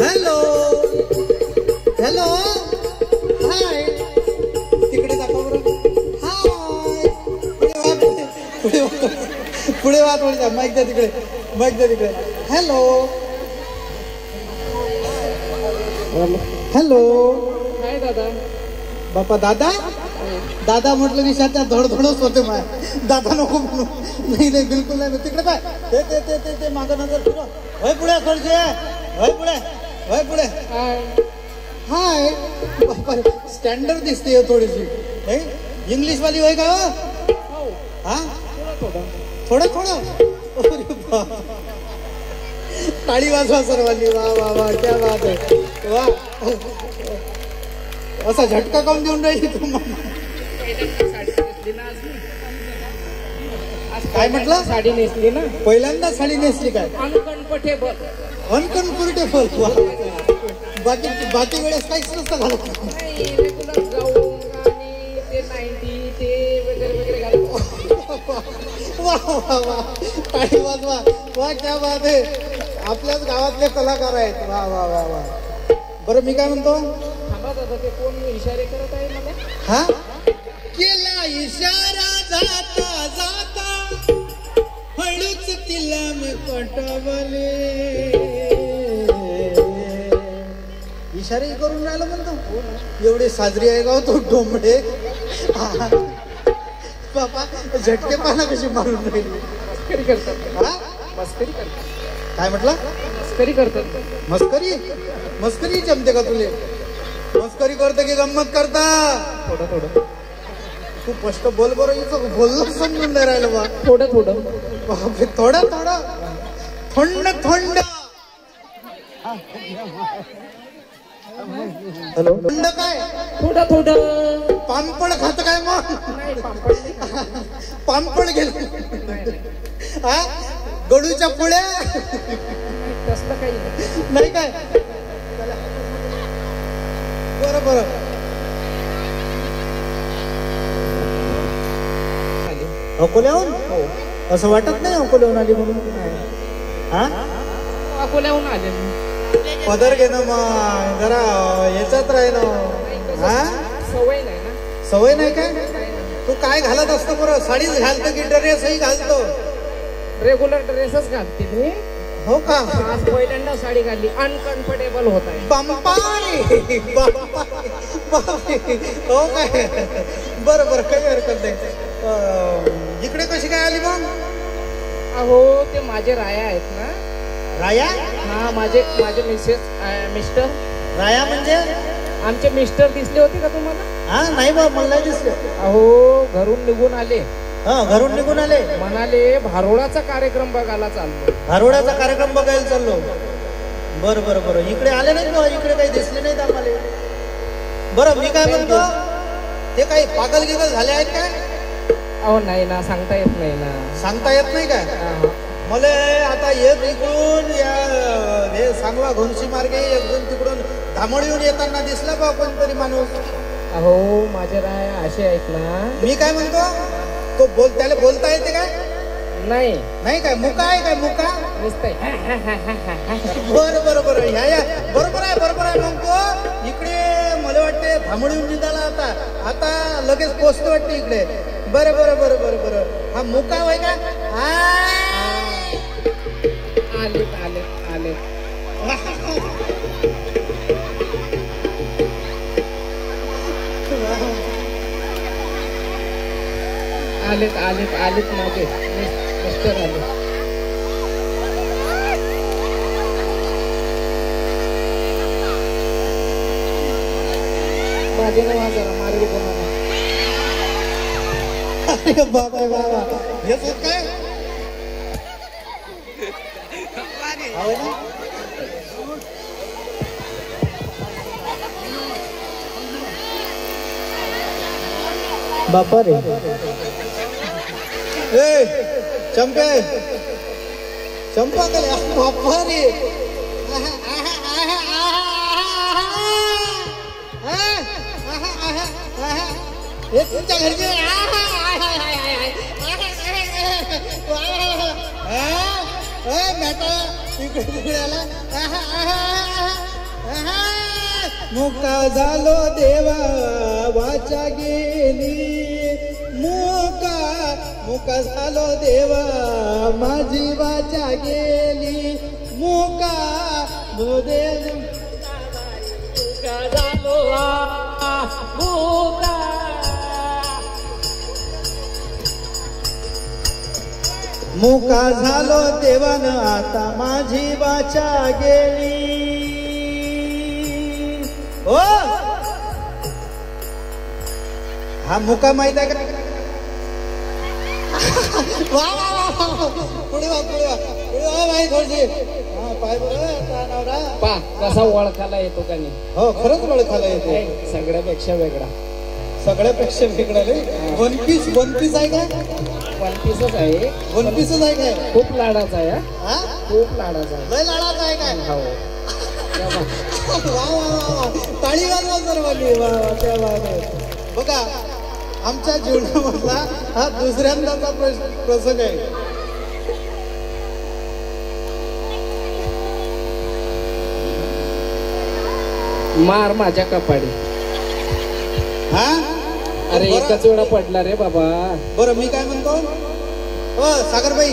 Hello hello hi तिकडे दाखव बरं हाय पुढे वाट वळता माईक द्या तिकडे हॅलो हॅलो काय दादा बापा दादा म्हटलं विषयाच्या धडधडच होते माय दादा नको म्हणून नाही बिलकुल नाही तिकडे काय ते मागं नजर फिरव होय पुढे थोडीशी होय पुढे हाय बापा स्टँडर्ड दिसते थोडीशी इंग्लिश वाली होय का हा थोडं टाळी वाजवा सर्वांनी वा वा वा क्या बात आहे वा असा झटका काऊन देऊन राहिली तुम्हाला काय म्हटलं साडी नेसली ना पहिल्यांदा साडी नेसली काय अनकम्फर्टेबल बाकी वेळेस काहीच नसतं घालत रेग्युलर गाऊन आणि ते 90 ते वगैरे घालतो वा वा वा टाळी वाजवा वा क्या बात आहे आपल्याच गावातले कलाकार आहेत वा वा वा वा बरं मी काय म्हणतो थांबा दादा ते कोण इशारे करत आहे मला हा केला इशारा जाता जाता हळूच तिला मी पटवले इशारे करून राहिला म्हणतो एवढी साजरी आहे का तो डोंबडे बाबा झटके पाना कशी मारून राहिली मस्करी करतात हा मस्करी करतात काय म्हटलं मस्करी करतात मस्करी जमते का तुले मस्करी करते की गंमत करता थोडं तू स्पष्ट बोल बरं इथं बोललं समजून नाही राहिलं बा थोडं बापरे थोडं थंड हॅलो थंड काय थोडं पामपड खात काय मग नाही पापड पामपड गेले हा गडूच्या पुळ्या तसलं काही नाही काय बरं अकोल्याहून हो असं वाटत नाही अकोल्याहून आली म्हणून हा अकोल्याहून आले मी पदर घे ना मग जरा याच्यात राही ना हा सवय नाही ना सवय नाही काय तू काय घालत असतो बरं साडीच घालतो की ड्रेसही घालतो रेग्युलर ड्रेसच घालते मी हो का आज पहिल्यांदा साडी घातली अनकम्फर्टेबल होत आहे हो काय बरं काही हरकत नाही इकडे कशी काय आली मग अहो ते माझे राया आहेत ना राया हा माझे मिस्टर राया म्हणजे आमचे मिस्टर दिसले होते का तुम्हाला हा नाही बा मला नाही दिसले अहो घरून निघून आले हा घरून निघून आले म्हणाले भारुडाचा कार्यक्रम बघायला चाललो भारुडाचा कार्यक्रम बघायला चाललो बरं इकडे आले नाहीत बा इकडे काही दिसले नाहीत आम्हाला बरं मी काय म्हणतो ते काही पागल गिगल झाले आहेत काय अहो नाही ना सांगता येत नाही काय मला आता एक इकडून या हे सांगवा घोंशी मार्गे एकदम तिकडून धामोळीहून येताना दिसला बा कोणतरी माणूस अहो माझे राय असे आहेत ना मी काय म्हणतो तो त्याला बोलता येते काय नाही काय मुका आहे काय मुका दिसतंय बरं ह्या बरोबर आहे म्हणतो इकडे मला वाटते धामोळीहून निघाला आता लगेच पोचतो वाटते इकडे बरं हा मुका होय का आले माझे मिस्टर आले माझे नाव जरा मार्गी कोणाला बाबा हे काय बापा रे चंपा बापा रे तुमच्या घरचे मॅटर तिकडे आला मुका झालो देवा वाचा गेली मुका झालो देवा माझी वाचा गेली मुका झालो मुका झालो देवान आता माझी वाचा गेली ओ हा मुका माहित आहे का वा वा वा पुढे वा भाई थोडीशी हा पाय बरं पा कसा ओळखायला येतो का नाही हो खरंच ओळखायला येतो सगळ्यापेक्षा वेगळा रे वन पीस आहे का वन पीसच आहे वन पीसच आहे काय खूप लाडाचा आहे हा खूप लाडाचा आहे लय लाडाचा आहे काय हो वा टाळी वाजवा सर्वांनी वा त्या बघा आमच्या जीवनामधला हा दुसऱ्यांदाचा प्रसंग आहे मार माझ्या कपाडी हा अरे एकच वेळा पडला रे बाबा बरं मी काय म्हणतो हो सागरबाई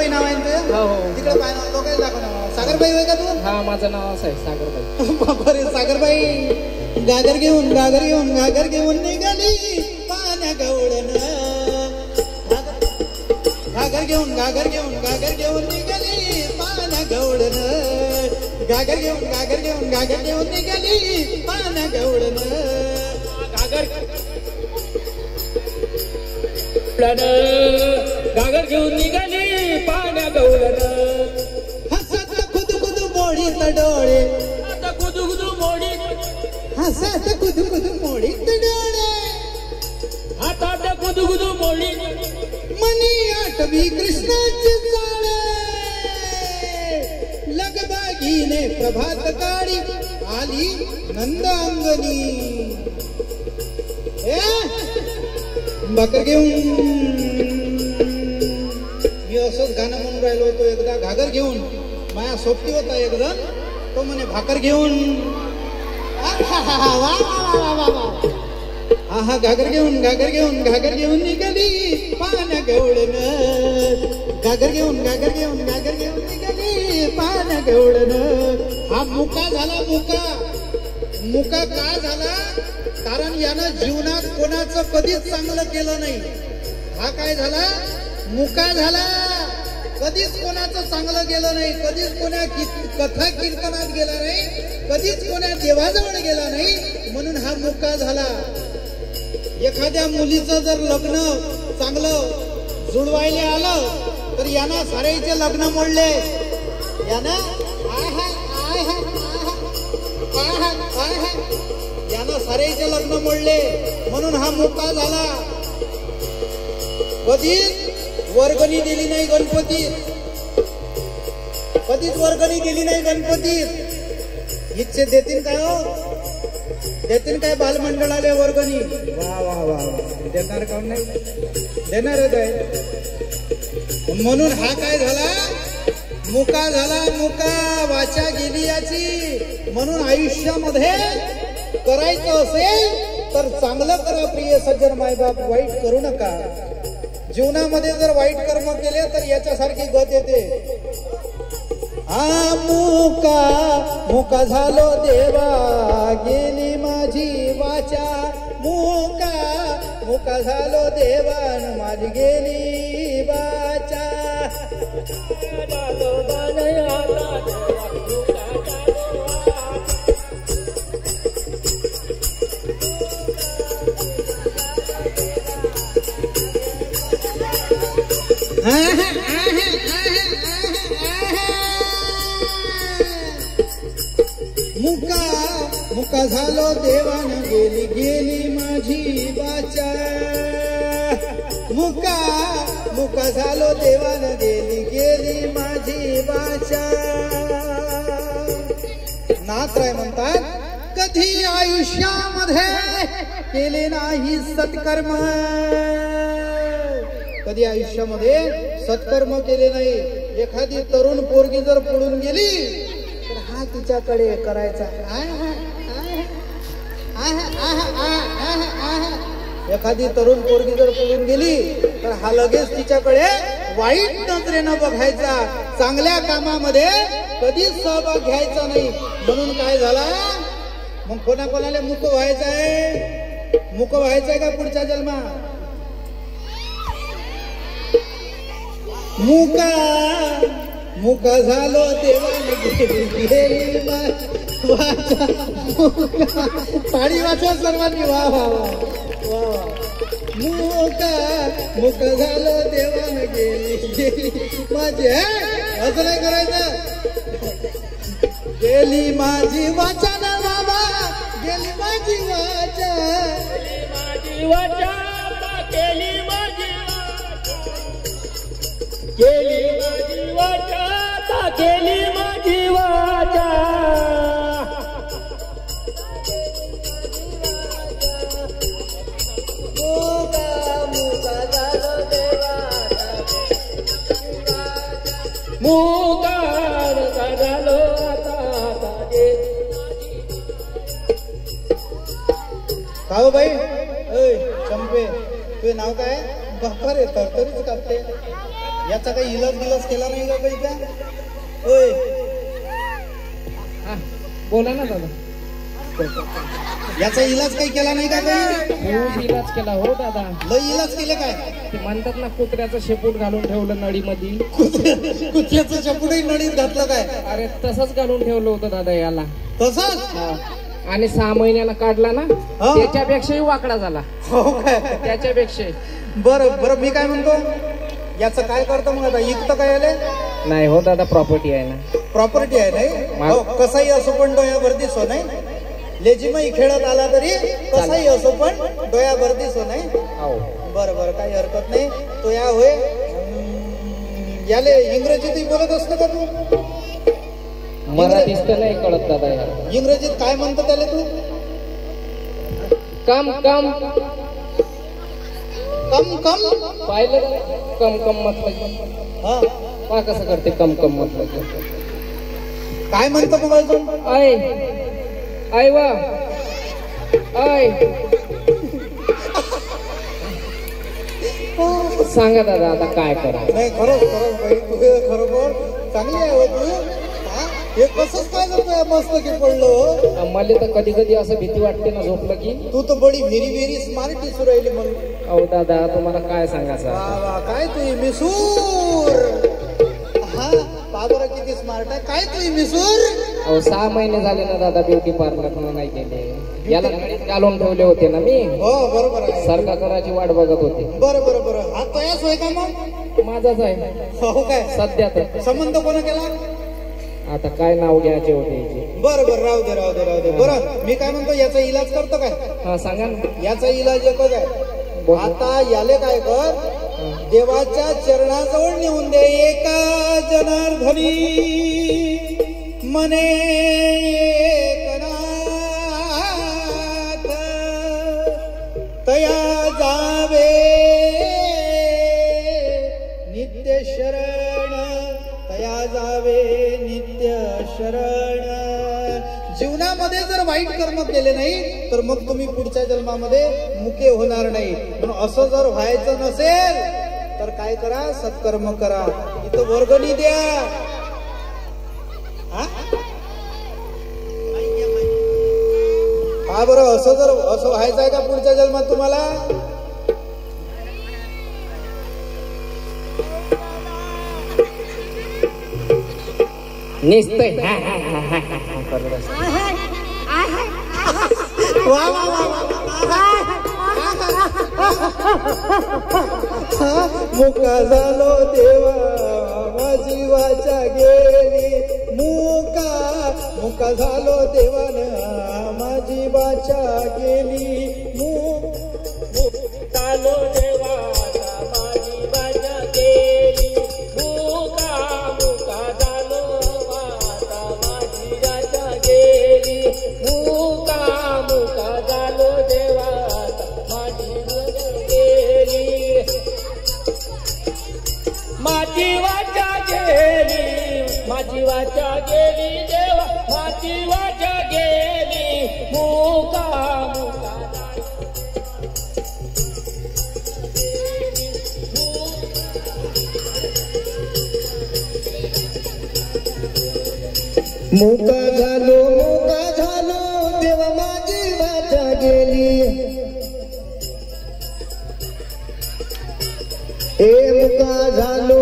नाव आहे ते तिकडे पाय नाव काय दाखव सागरबाई होय का तू हा माझं नाव असं आहे सागरबाई बरे सागरबाई गागर घेऊन निघाली पाण्या गवळण गागर घेऊन निघाली पाण्या गवळण गागर घेऊन निघाली पाण्या गवळण गागर घेऊन निघाली पाण्या गवळण हसत खुद मोडीत डोळे आता कुदू मोडी हसत खुद मोडीत डोळे हातात कुदू मोडी मनी आठवी कृष्णाची चाळे लगबागीने प्रभात काळी आली नंदांगणी भाकर घेऊन मी असंच गाणं म्हणून राहिलो होतो एकदा घागर घेऊन माया सोबती होता एकदा तो म्हणे भाकर घेऊन हा घागर घेऊन निघाली पाण्या गवळण घागर घेऊन निघाली पाण्या गवळण हा मुका झाला मुका का झाला कारण यानं जीवनात कोणाचं कधीच चांगलं केलं नाही हा काय झाला मुका झाला कधीच कोणाचं चांगलं केलं नाही कधीच कोणा कथा कीर्तनात गेला नाही कधीच कोणा देवाजवळ गेला नाही म्हणून हा मुका झाला एखाद्या मुलीचं जर लग्न चांगलं जुळवायला आलं तर यानं साऱ्याचे लग्न मोडले यानं साऱ्याचे लग्न मोडले म्हणून हा मुका झाला कधीच वर्गणी दिली नाही गणपतीत इच्छे देतील काय हो देतील काय बालमंडळाले वर्गणी वा देणार का नाही देणारच आहे म्हणून हा काय झाला मुका वाचा गेली याची म्हणून आयुष्यामध्ये करायचं असेल तर चांगलं करा प्रिय सज्जन मायबाप वाईट करू नका जीवनामध्ये जर वाईट कर्म केले तर याच्यासारखी गत येते हा मुका झालो देवा गेली माझी वाचा मुका झालो देवान माझी गेली वाचा मुका झालो देवान गेली माझी वाचा मुका झालो देवान गेली माझी वाचा नाथराय म्हणतात कधी आयुष्यामध्ये केले नाही सत्कर्म कधी आयुष्यामध्ये सत्कर्म केले नाही एखादी तरुण पोरगी जर पडून गेली तर हा तिच्याकडे करायचा एखादी तरुण पोरगी जर पळून गेली तर हा लगेच तिच्याकडे वाईट नजरेनं बघायचा, चांगल्या कामामध्ये कधीच सहभाग घ्यायचा नाही. म्हणून काय झाला मग कोणाकोणाला मुक व्हायचंय, मुक व्हायचंय का पुढच्या जन्मात? मुका झालो देवाने गेली वाचा. पाडी वाचा सर्वांनी. वा वा वा वा. मुका झालो देवाने गेली माझी. असं नाही करायचं. गेली माझी वाचा ना बाबा, गेली माझी वाचा, गेली माझी वाचा, गेली माझी गेली माझी वाचा, गेली माझी वाचा. मुकार झालो आता. का हो बाई? चंपे, तुझे नाव काय? बापा रे, तरतरीच कापते. याचा काही इलाज केला नाही का बाई? का होय? बोला ना दादा. याचा इलाज काही केला नाही का काही? खूप इलाज केला हो दादा. लय इलाज केले काय? ते म्हणतात ना कुत्र्याचं शेपूट घालून ठेवलं नळीमध्ये. कुत्र्याचं शेपूटही नळीत घातलं काय? अरे तसंच घालून ठेवलं होतं दादा याला. तसंच? आणि 6 महिन्याला काढला ना, त्याच्यापेक्षाही वाकडा झाला. हो काय? त्याच्यापेक्षा. बरं बरं, मी काय म्हणतो, याचं काय करतो मग आता? इकतं काय आले? नाही हो दादा, प्रॉपर्टी आहे ना. प्रॉपर्टी आहे नाही? हो, कसाही असो पण डोळ्यावर दिसो नाही. लेजिमही खेळत आला तरी कसाही असो पण डोळ्यावर दिसो नाही. बरं बरं, काही हरकत नाही. तो या होय याले इंग्रजीतही बोलत असतो का तू? मराठीत तर नाही कळत दादा यार. इंग्रजीत काय म्हणतो त्याला तू? कम कम कम कम पाहिलं? कम कम म्हटलं. हा, पहा कसं करते कम कम म्हटलं. काय म्हणतो मग अजून? ऐ वा ऐ. सांगा दादा आता काय करा? नाही खरंच खरंच बाई, तू खरोखर चांगली आहे तू. हे कसंच काय करतोय मस्त की पडलो. मला तर कधी कधी असं भीती वाटते ना झोपलं की. तू तर बडी व्हेरी स्मार्ट दिसू राहिली म्हणून. अहो दादा तुम्हाला काय सांगायचं? काय तू मिसूर. हा, बाबरा किती स्मार्ट आहे. काय तू मिसूर. अहो 6 महिने झाले ना दादा ब्युटी पार्लर नाही गेले. याला नळीत घालून ठेवले होते ना मी. हो बरोबर आहे. सारखा करायची वाट बघत होते. बरं बरं बरं. हा तयास होय का मग? माझाच आहे. हो काय? सध्या तर. संबंध कोणा केला? आता काय नाव घ्यायचे होते? बरं बरं, राहू दे. बरं, मी काय म्हणतो, याचा इलाज करतो काय? हा सांगा ना. याचा इलाज एकच आहे. आता याले काय कर, देवाच्या चरणाजवळ नेऊन दे. एका जनार्दनी मने एकनाथ तया जावे नित्य शरण, तया जावे नित्य शरण. जीवनामध्ये जर वाईट कर्म केले नाही तर मग तुम्ही पुढच्या जन्मामध्ये मुके होणार नाही. म्हणून असं जर व्हायचं नसेल तर काय करा, सत्कर्म करा. इथं वर्गणी द्या. हा बरं, असं व्हायचं आहे का पुढच्या जन्मात तुम्हाला? निसतंय. मुका झालो देवा माझी वाचा गेली. मुका झालो देवान माझी वाचा गेली. झालो देवा माझी वाचा गेली. मुका झालो आता माझी वाचा गेली. मुका झालो देवा माझी वाचा गेली. माझी वाचा गेली, माझी वाचा गेली. गेली देवा माझी वाचा गेली मुका मुका मुका झालो देवा माझी वाचा गेली ए मुका झालो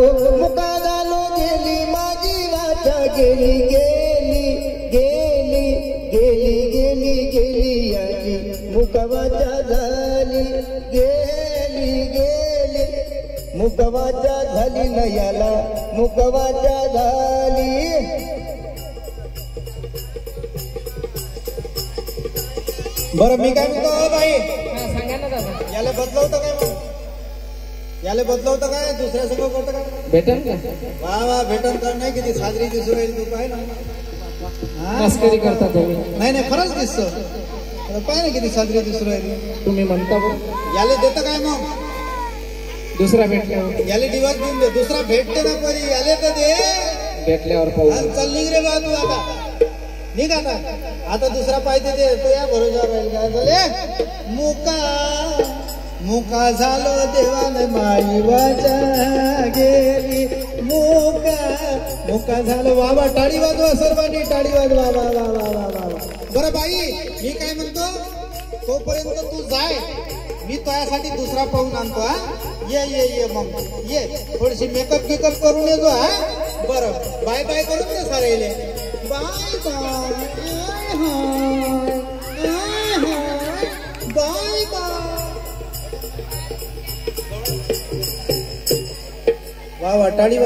गेली माझी वाचा गेली गेली गेली गेली गेली गेली याची मुकवाचा झाली गेली गेली मुकवाचा झाली न याला मुकवाचा झाली बरं मी काय म्हणतो हो बाई हा, सांगा ना दादा. याला बदलवतं काय मग याला बदलवतं काय दुसऱ्या सगळं करतं काय भेटेल का? वा वा भेटन तर नाही किती साजरी दिसू राहील तू पाय ना हा? मस्करी करता तुम्ही. नाही नाही खरंच दिसतो पाय ना किती साजरी दिसू राहिली तुम्ही म्हणता बघ. याला देतं काय मग दुसरा भेटल्यावर याला दिवस देऊन दे दुसरा भेटते ना परी याले तर दे भेटल्यावर पाहू. आणि चल निघ रे बा तू आता निघ आता दुसरा पाहिजे ते तो या भरोशावर राहील काय झाले मुका झालो देवाने माई वाचा गेली मुका झालो बाबा टाळी वाजवा सर्वांनी टाळी वाजवा वा वा वा वा वा वा बरं बाई मी काय म्हणतो तोपर्यंत तू जाय मी तुझ्यासाठी दुसरा पाहून आणतो हा ये मग ये थोडीशी मेकअप गिकअप करून येतो हा बरं बाय बाय करून दे सारेले बाय बाय बाय बाय वा टाळी